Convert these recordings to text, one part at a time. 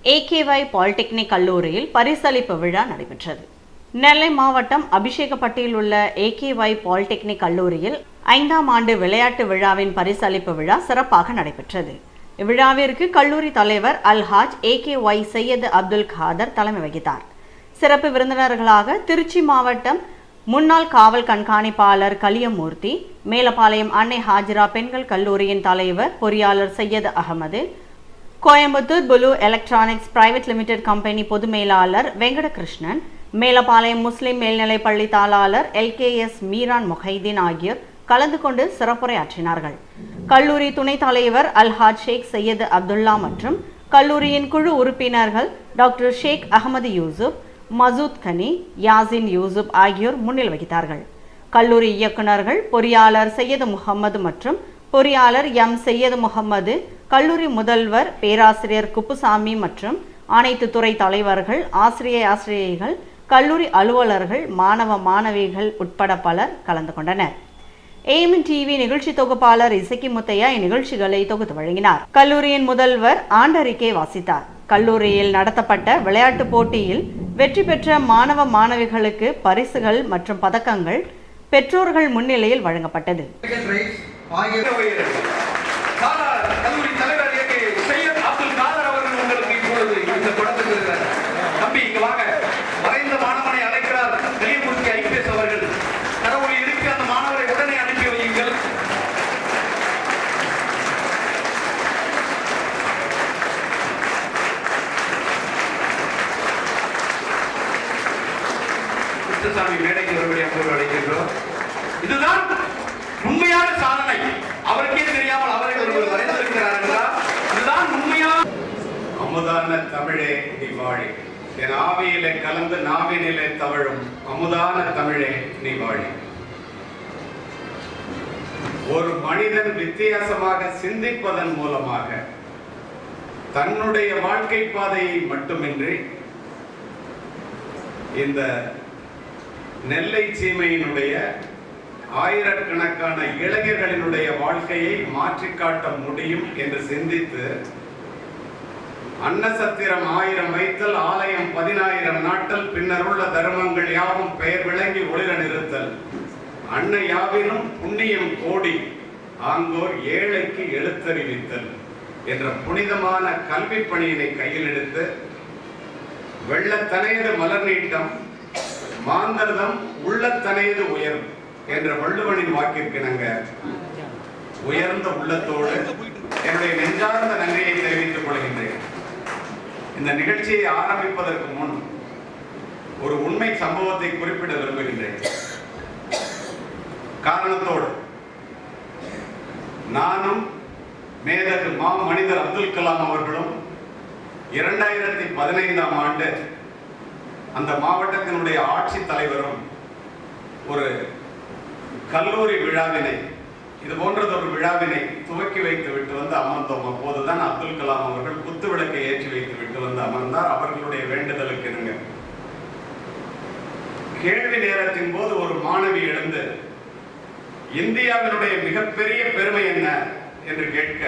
AKY polytechnic கல்லூரியில் பரிசளிப்பு விழா நடைபெற்றது. நெல்லை மாவட்டம் அபிஷேகப்பட்டியில் உள்ள AKY பாலிடெக்னிக் கல்லூரியில் 5ஆம் ஆண்டு விளையாட்டு விழாவின் பரிசளிப்பு விழா சிறப்பாக நடைபெற்றது. இவ்விழாவிற்கு கல்லூரி தலைவர் அல்ஹாஜ் AKY சையது அப்துல் காதர் தலைமை வகித்தார். சிறப்பு விருந்தினர்களாக திருச்சி மாவட்டம் முன்னாள் காவல் கண்காணிப்பாளர் கலியமூர்த்தி, மேலப்பாளையம் அன்னை ஹாஜிரா பெண்கள் கல்லூரியின் தலைவர் பொறியாளர் Syed Ahmed, Coimbatore blue electronics private limited company பொது மேலாளர் வெங்கடகிருஷ்ணன், மேலப்பாளையம் முஸ்லிம் மேல்நிலைப்பள்ளி தாளாளர் LKS மீரான் முஹைதீன் ஆகியோர் கலந்து கொண்டு சிறப்புரையாற்றினார்கள். கல்லூரி துணைத் தலைவர் அல்ஹாஜ் ஷேக் சையது அப்துல்லா மற்றும் கல்லூரியின் குழு உறுப்பினர்கள் டாக்டர் ஷேக் அகமது யூசுப், மசூத் கனி, யாசின் யூசுப் ஆகியோர் முன்னிலை வகித்தார்கள். கல்லூரி இயக்குநர்கள் பொறியாளர் சையது முகமது மற்றும் பொறியாளர் சையது முகமது, கல்லூரி முதல்வர் பேராசிரியர் குப்புசாமி மற்றும் அனைத்து துறை தலைவர்கள், ஆசிரியைகள், கல்லூரி அலுவலர்கள், மாணவ மாணவிகள் உட்பட பலர் கலந்து கொண்டனர். AMN TV நிகழ்ச்சி தொகுப்பாளர் இசக்கி முத்தையா இந்நிகழ்ச்சிகளை தொகுத்து வழங்கினார். கல்லூரியின் முதல்வர் ஆண்டறிக்கை வாசித்தார். கல்லூரியில் நடத்தப்பட்ட விளையாட்டு போட்டியில் வெற்றி பெற்ற மாணவ மாணவிகளுக்கு பரிசுகள் மற்றும் பதக்கங்கள் பெற்றோர்கள் முன்னிலையில் வழங்கப்பட்டது. மேடைக்கு வரும்படியாக அழைக்கின்றோம். இதுதான் உண்மையான சாதனை. அவருக்கே தெரியாமல் அவர்கள் வரைந்திருக்கிறார் என்றால் இதுதான் உண்மையான. அமுதான தமிழே நீ வாழி, என் ஆவியிலே கலந்து நாவினிலே தவழும் அமுதான தமிழே நீ வாழி. ஒரு மனிதன் வித்தியாசமாக சிந்திப்பதன் மூலமாக தன்னுடைய வாழ்க்கை பாதையை மட்டுமின்றி இந்த நெல்லை சீமையினுடைய ஆயிரக்கணக்கான இளைஞர்களினுடைய வாழ்க்கையை மாற்றி காட்ட முடியும் என்று சிந்தித்து அன்னசத்திரம் 1000 வைத்தல், ஆலயம் 10000 நாட்டல், பின்னர் உள்ள தர்மங்கள் யாவும் பெயர் விளங்கி ஒளிர நிறுத்தல், அன்னை யாவினும் புண்ணியம் கோடி, ஆங்கோர் ஏழைக்கு எழுத்தறிவித்தல் என்ற புனிதமான கல்வி பணியினை கையில் எடுத்து வெள்ளத்தனையது மலர் நீட்டம், மாந்தர்தம் உள்ளத்தனையது உயர் என்ற வள்ளுவனின் வாக்கிற்கிணங்க உயர்ந்த உள்ளத்தோடு என்னுடைய நெஞ்சார்ந்த நன்றியை தெரிவித்துக் கொள்கின்றேன். இந்த நிகழ்ச்சியை ஆரம்பிப்பதற்கு முன் ஒரு உண்மை சம்பவத்தை குறிப்பிட விரும்புகின்றேன். காரணத்தோடு நானும் மேதகு மனிதர் அப்துல் கலாம் அவர்களும் 2015ஆம் ஆண்டு அந்த மாவட்டத்தினுடைய ஆட்சி தலைவரும் ஒரு கல்லூரி விழாவினை, இது போன்றது ஒரு விழாவினை துவக்கி வைத்து விட்டு வந்து அமர்ந்தோம். அப்போதுதான் அப்துல் கலாம் அவர்கள் குத்து விளக்கை ஏற்றி வைத்து விட்டு வந்து அமர்ந்தார். அவர்களுடைய வேண்டுதலுக்கு இணங்க கேள்வி நேரத்தின் போது ஒரு மாணவி எழுந்து இந்தியாவினுடைய மிகப்பெரிய பெருமை என்ன என்று கேட்க,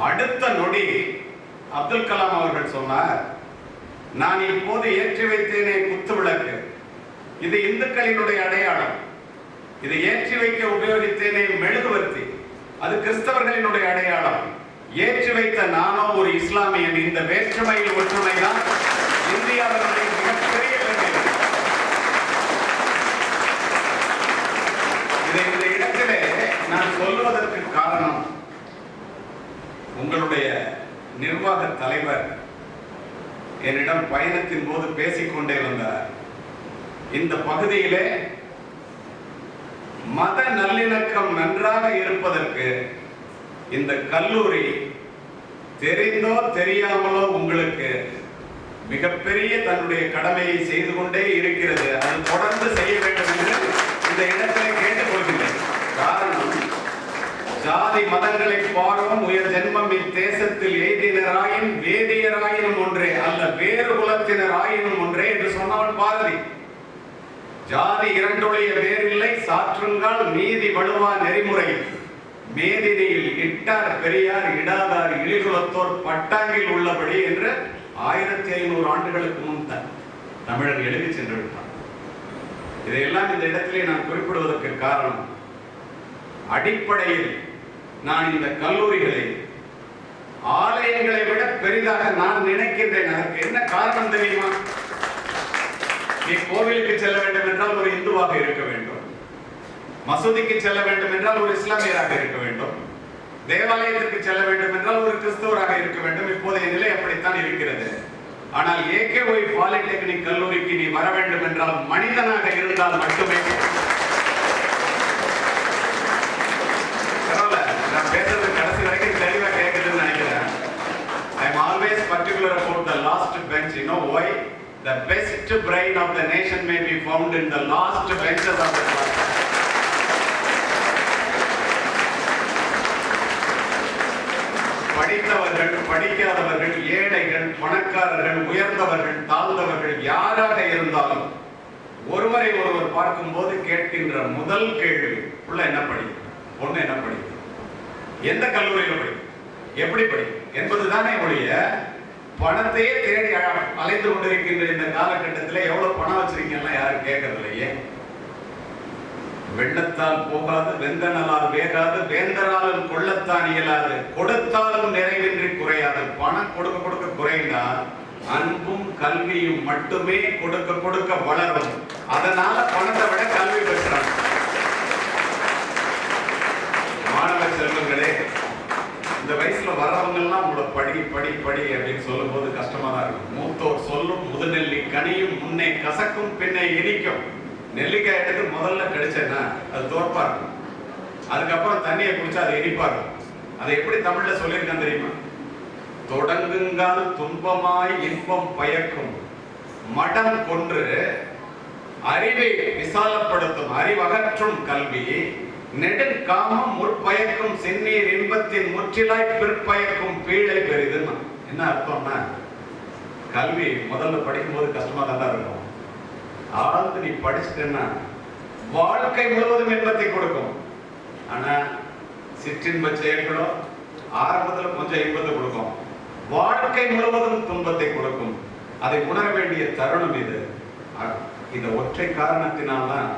அடுத்த நொடி அப்துல் கலாம் அவர்கள் சொன்னார், நான் இப்போது ஏற்றி வைத்தேனே குத்து விளக்கு, இது இந்துக்களினுடைய அடையாளம். இதை ஏற்றி வைக்க உபயோகித்தேனே மெழுகுவர்த்தி, அது கிறிஸ்தவர்களினுடைய அடையாளம். ஏற்றி வைத்த நானோ ஒரு இஸ்லாமியன். இந்த வேற்றுமையில் ஒற்றுமைதான் இந்தியாவினுடைய மிகப்பெரிய பெருமை. இதை இந்த இடத்திலே நான் சொல்வதற்கு காரணம், உங்களுடைய நிர்வாக தலைவர் என்னிடம் பயணத்தின் போது பேசிக்கொண்டே வந்தார். இந்த பகுதியிலே மத நல்லிணக்கம் நன்றாக இருப்பதற்கு இந்த கல்லூரி தெரிந்தோ தெரியாமலோ உங்களுக்கு மிகப்பெரிய தன்னுடைய கடமையை செய்து கொண்டே இருக்கிறது. அது தொடர்ந்து செய்ய வேண்டும் என்று இந்த இடத்திலே கேட்டுக்கொள்கிறேன். காரணம், ஜாதி மதங்களை பாரும் உயர் ஜென்மம் இத்தேசத்தில் எய்தினராயின் வேதியராயினும் ஒன்றே அல்ல வேறு குலத்தினர் ஆயினும் ஒன்றே என்று சொன்னவன் பாரதி. ஜாதி இரண்டொழிய வேறில்லை சாற்றுங்கால் நீதி வலுவா நெறிமுறை மேதினியில் இட்டார் பெரியார் இடாதார் இழிகுலத்தோர் பட்டாங்கில் உள்ளபடி என்று 1500 ஆண்டுகளுக்கு முன் தமிழர் எழுதி சென்று விட்டார். இதையெல்லாம் இந்த இடத்திலே நான் குறிப்பிடுவதற்கு காரணம், அடிப்படையில் நான் இந்த கல்லூரிகளை ஆலயங்களை விட பெரிதாக நான் நினைக்கின்றேன். அதற்கு என்ன காரணம் தெரியுமா? நீ கோவிலுக்கு செல்ல வேண்டும் என்றால் ஒரு இந்துவாக இருக்க வேண்டும், மசூதிக்கு செல்ல வேண்டும் என்றால் ஒரு இஸ்லாமியராக இருக்க வேண்டும், தேவாலயத்திற்கு செல்ல வேண்டும் என்றால் ஒரு கிறிஸ்தவராக இருக்க வேண்டும். இப்போதைய நிலை அப்படித்தான் இருக்கிறது. ஆனால் ஏகேஒய் பாலிடெக்னிக் கல்லூரிக்கு நீ வர வேண்டும் என்றால் மனிதனாக இருந்தால் மட்டுமே. நான் பேசுறது கடைசி வரைக்கும் தெளிவா கேட்குதுன்னு நினைக்கிறேன். I am always particular about the last bench. You know why? The best brain of the nation may be found in the last benches of the class. படித்தவர்கள், படிக்காதவர்கள், ஏழைகள், பணக்காரர்கள், உயர்ந்தவர்கள், தாழ்ந்தவர்கள் யாராக இருந்தாலும் ஒருவரை ஒருவர் பார்க்கும்போது கேட்கின்ற முதல் கேள்வி, உள்ள என்ன படிக்கும், பொண்ணு என்ன படிக்கும், எந்த கல்லூரியில் படிக்கும், எப்படி படிக்கும் என்பதுதானே ஒழிய பணத்தையே தேடி அலைந்து கொண்டிருக்கின்ற இந்த காலகட்டத்தில் எவ்வளவு பணம் வச்சிருக்கீங்கன்னா யாரும் கேட்கறது இல்லையே. வெள்ளத்தால் போகாது, வெந்தனலால் வேகாது, வேந்தராலும் கொள்ளத்தான் இயலாது, கொடுத்தாலும் நிறைவின்றி குறையாது. பணம் கொடுக்க கொடுக்க குறைந்தா அன்பும் கல்வியும் மட்டுமே கொடுக்க கொடுக்க வளரும். அதனால பணத்தை விட கல்வி பெற்றாங்க. மாணவ செல்வங்களே, இந்த வயசுல வர்றவங்க எல்லாம் உங்களை படி படி படி அப்படின்னு சொல்லும் போது கஷ்டமா தான் இருக்கும். மூத்தோர் சொல்லும் முதுநெல்லி கனியும், முன்னே கசக்கும் பின்னே இனிக்கும். நெல்லிக்காய் எடுத்து முதல்ல கடிச்சேன்னா அது தோற்பா இருக்கும், அதுக்கப்புறம் தண்ணியை குடிச்சா அது இனிப்பா இருக்கும். அதை எப்படி தமிழ்ல சொல்லியிருக்கேன் தெரியுமா? தொடங்குங்கால் துன்பமாய் இன்பம் பயக்கும், மடம் கொன்று அறிவை விசாலப்படுத்தும் அறிவகற்றும் கல்வி, நெடுங்காமம் முற்பயக்கும் செந்நீர் இன்பத்தின் முற்றிலாய் பிற்பயக்கும் பீழை பெரிதுன்னு. என்ன அர்த்தம்னா, கல்வி முதல்ல படிக்கும் போது கஷ்டமா தான் இருக்கும். ஆழ்ந்து நீ படிச்சுட்டேன்னா வாழ்க்கை முழுவதும் இன்பத்தை கொடுக்கும். ஆனா சிற்றின்ப செயல்களோ ஆரம்பத்தில் கொஞ்சம் இன்பத்தை கொடுக்கும், வாழ்க்கை முழுவதும் துன்பத்தை கொடுக்கும். அதை உணர வேண்டிய தருணம் இது. இந்த ஒற்றை காரணத்தினால்தான்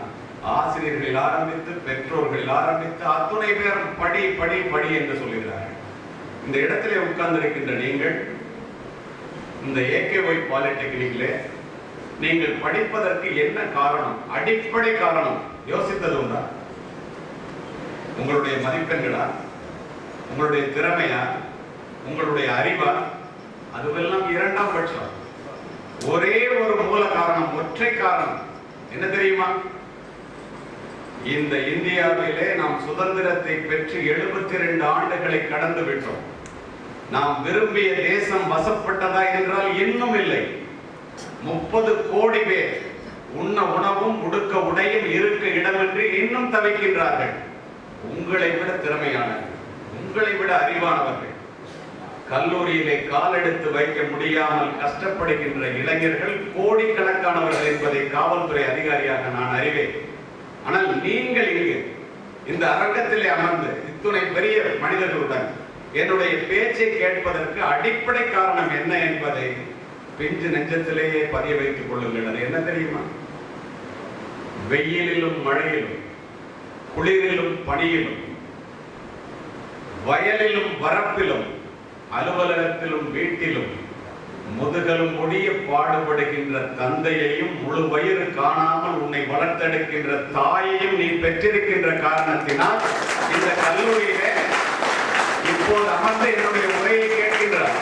ஆசிரியர்களில் ஆரம்பித்து பெற்றோர்களில் ஆரம்பித்து அத்துணை பேரும் படி படி படி என்று சொல்லுகிறார்கள். இந்த இடத்திலே உட்கார்ந்திருக்கின்ற நீங்கள் இந்த ஏகேஒய் பாலிடெக்னிக்ல நீங்கள் படிப்பதற்கு என்ன காரணம், அடிப்படை காரணம் யோசித்தது உண்டா? உங்களுடைய மதிப்பெண்களா, உங்களுடைய திறமையா, உங்களுடைய அறிவா? அதுவெல்லாம் இரண்டாம் பட்சம். ஒரே ஒரு மூல காரணம், ஒற்றை காரணம் என்ன தெரியுமா? இந்த இந்தியாவிலே நாம் சுதந்திரத்தை பெற்று 72 ஆண்டுகளை கடந்து விட்டோம். நாம் விரும்பிய தேசம் வசப்பட்டதா என்றால் இன்னும் இல்லை. 30 கோடி பேர் உண்ண உணவும் உடுக்க உடையும் இருக்க இடமின்றி இன்னும் தவிக்கின்றார்கள். உங்களை விட திறமையானவர்கள், உங்களை விட அறிவானவர்கள், கல்லூரியிலே காலெடுத்து வைக்க முடியாமல் கஷ்டப்படுகின்ற இளைஞர்கள் கோடிக்கணக்கானவர்கள் என்பதை காவல்துறை அதிகாரியாக நான் அறிவேன். ஆனால் நீங்கள் இங்கு இந்த அரங்கத்திலே அமர்ந்து இத்துணை பெரிய மனிதர்களுடன் என்னுடைய பேச்சை கேட்பதற்கு அடிப்படை காரணம் என்ன என்பதை பிஞ்சு நெஞ்சத்திலேயே பதிய வைத்துக் கொள்ளுங்கள். அது என்ன தெரியுமா? வெயிலிலும் மழையிலும், குளிரிலும் பனியிலும், வயலிலும் வரப்பிலும், அலுவலகத்திலும் வீட்டிலும் முதுகலும் முடிய பாடுபடுகின்ற தந்தையையும் முழு வயிறு காணாமல் உன்னை வளர்த்தெடுக்கின்ற தாயையும் நீ பெற்றிருக்கின்ற காரணத்தினால் இந்த கல்லூரியிலே இப்போது அமர்ந்து என்னுடைய உரையை கேட்கின்றார்.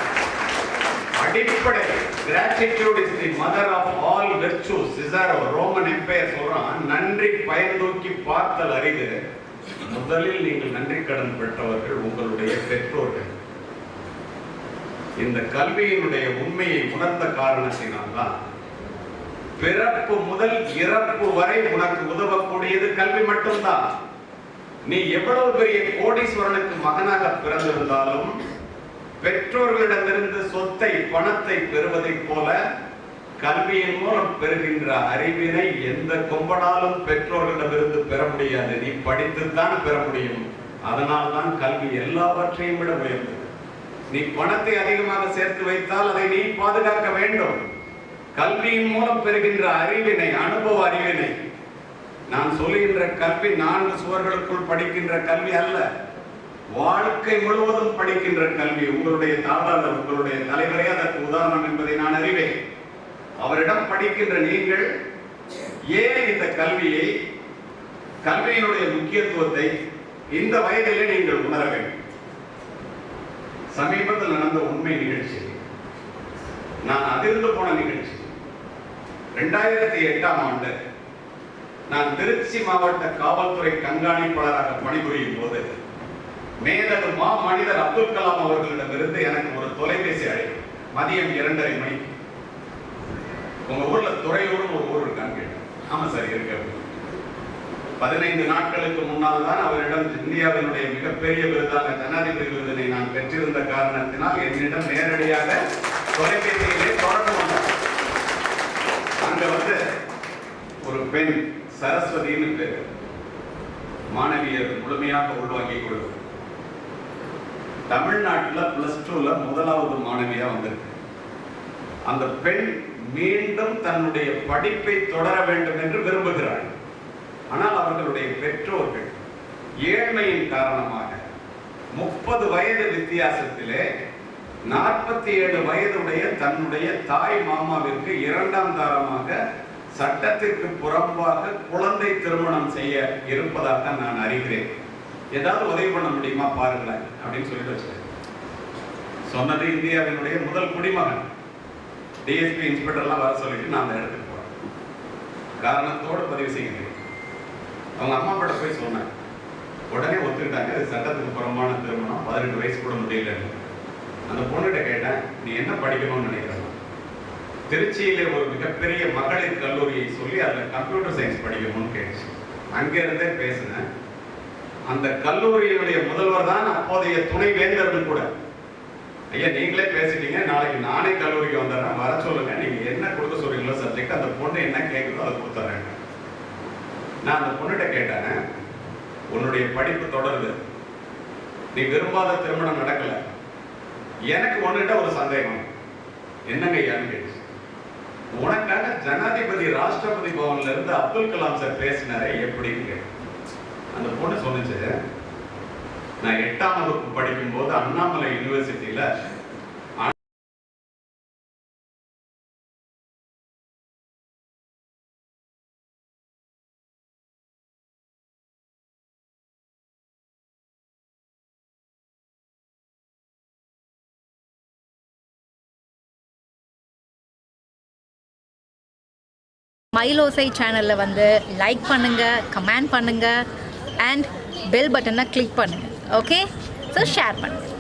அடிப்படை gratitude is the mother of all virtues. Cesaro Roman empire சொல்றான், நன்றி பயந்தூக்கி பார்த்தல் அரிது. முதலில் நீங்கள் நன்றி கடன் பெற்றவர்கள் உங்களுடைய பெற்றோர்கள். இந்த கல்வியினுடைய உண்மையை உணர்ந்த காரணத்தினால்தான் பிறப்பு முதல் இறப்பு வரை உனக்கு உதவக்கூடியது கல்வி மட்டும்தான். நீ எவ்வளவு பெரிய கோடீஸ்வரனுக்கு மகனாக பிறந்திருந்தாலும் பெற்றோர்களிடமிருந்து சொத்தை பணத்தை பெறுவதைப் போல கல்வியின் மூலம் பெறுகின்ற அறிவினை எந்த கொம்பனாலும் பெற்றோர்களிடமிருந்து பெற முடியாது. நீ படித்துத்தான் பெற முடியும். அதனால்தான் கல்வி எல்லாவற்றையும் விட உயர்ந்தது. நீ பணத்தை அதிகமாக சேர்த்து வைத்தால் அதை நீ பாதுகாக்க வேண்டும். கல்வியின் மூலம் பெறுகின்ற அறிவினை, அனுபவ அறிவினை, நான் சொல்லுகின்ற கல்வி 4 சுவர்களுக்குள் படிக்கின்ற கல்வி அல்ல, வாழ்க்கை முழுவதும் படிக்கின்ற கல்வி. உங்களுடைய தாளாளர், உங்களுடைய தலைவரே அதற்கு உதாரணம் என்பதை நான் அறிவேன். அவரிடம் படிக்கின்ற நீங்கள் ஏன் இந்த கல்வியை, கல்வியினுடைய முக்கியத்துவத்தை இந்த வயதிலே நீங்கள் உணர வேண்டும். சமீபத்தில் நடந்த உண்மை நிகழ்ச்சி, நான் அதிர்ந்து போன நிகழ்ச்சி. 2008ஆம் ஆண்டு நான் திருச்சி மாவட்ட காவல்துறை கண்காணிப்பாளராக பணிபுரியும் போது மேதகு மனிதர் அப்துல் கலாம் அவர்களிடமிருந்து எனக்கு ஒரு தொலைபேசி அழைப்பு. மதியம் 2:30 மணிக்கு. உங்க ஊர்ல துறையூர் ஒரு ஊர் இருக்கான்னு கேட்டேன். ஆமா சார் இருக்கு. 15 நாட்களுக்கு முன்னால் தான் அவரிடம் இந்தியாவினுடைய மிகப்பெரிய விருதான ஜனாதிபதி விருதினை நான் பெற்றிருந்த காரணத்தினால் என்னிடம் நேரடியாக தொலைபேசியிலே தொடர்பு கொண்டார். அங்க வந்து ஒரு பெண், சரஸ்வதினு பேர், மாணவியர் முழுமையாக உள்வாங்கிக் கொள்வது. தமிழ்நாட்டில் +2ல முதலாவது மாணவியா வந்திருக்கு. அந்த பெண் மீண்டும் தன்னுடைய படிப்பை தொடர வேண்டும் என்று விரும்புகிறாள். ஆனால் அவர்களுடைய பெற்றோர்கள் ஏழ்மையின் காரணமாக 30 வயது வித்தியாசத்திலே 47 வயதுடைய தன்னுடைய தாய் மாமாவிற்கு 2ஆம் தாரமாக சட்டத்திற்கு புறம்பாக குழந்தை திருமணம் செய்ய இருப்பதாக நான் அறிகிறேன். ஏதாவது உதவி பண்ண முடியுமா பாருங்களேன் அப்படின்னு சொல்லிட்டு வச்சேன். சொன்னது இந்தியாவினுடைய முதல் குடிமகன். டிஎஸ்பி இன்ஸ்பெக்டர்லாம் வர சொல்லிட்டு நான் அந்த இடத்துக்கு போறேன். காரணத்தோடு பதிவு செய்கிறேன். அவங்க அம்மா கிட்ட போய் சொன்னேன். உடனே ஒத்துக்கிட்டாங்க. அது சட்டத்துக்கு புறம்பான திருமணம், 18 வயசு கூட முடியலன்னு. அந்த பொண்ணுகிட்ட கேட்டேன், நீ என்ன படிக்கணும்னு நினைக்கிறேன்? திருச்சியிலே ஒரு மிகப்பெரிய மகளிர் கல்லூரியை சொல்லி அதில் கம்ப்யூட்டர் சயின்ஸ் படிக்கணும்னு கேட்டுச்சு. அங்கிருந்தே பேசினேன். அந்த கல்லூரியினுடைய முதல்வர் தான் அப்போதைய துணை வேந்தரும் கூட. ஐயா நீங்களே பேசிட்டீங்க, நாளைக்கு நானே கல்லூரிக்கு வந்துடுறேன், வர சொல்லுங்க, நீங்க என்ன கொடுக்க சொல்றீங்களோ சப்ஜெக்ட், அந்த பொண்ணு என்ன கேட்குதோ அதை கொடுத்துறேன். நான் அந்த பொண்ணுகிட்ட கேட்டேன், உன்னுடைய படிப்பு தொடருது, நீ விரும்பாத திருமணம் நடக்கல, எனக்கு ஒன்னுகிட்ட ஒரு சந்தேகம், என்னங்க ஐயான்னு கேட்டுச்சு. உனக்காக ஜனாதிபதி ராஷ்டிரபதி பவன்ல இருந்து அப்துல் கலாம் சார் பேசினாரே எப்படின்னு கேட்டு. அந்த பொண்ணு சொன்னிச்சு, நான் 8ஆம் வகுப்பு படிக்கும் போது அண்ணாமலை யூனிவர்சிட்டியில மயிலோசை சேனலில் வந்து லைக் பண்ணுங்கள், கமெண்ட் பண்ணுங்கள் அண்ட் பெல் பட்டனை கிளிக் பண்ணுங்கள். ஓகே, ஸோ ஷேர் பண்ணுங்கள்.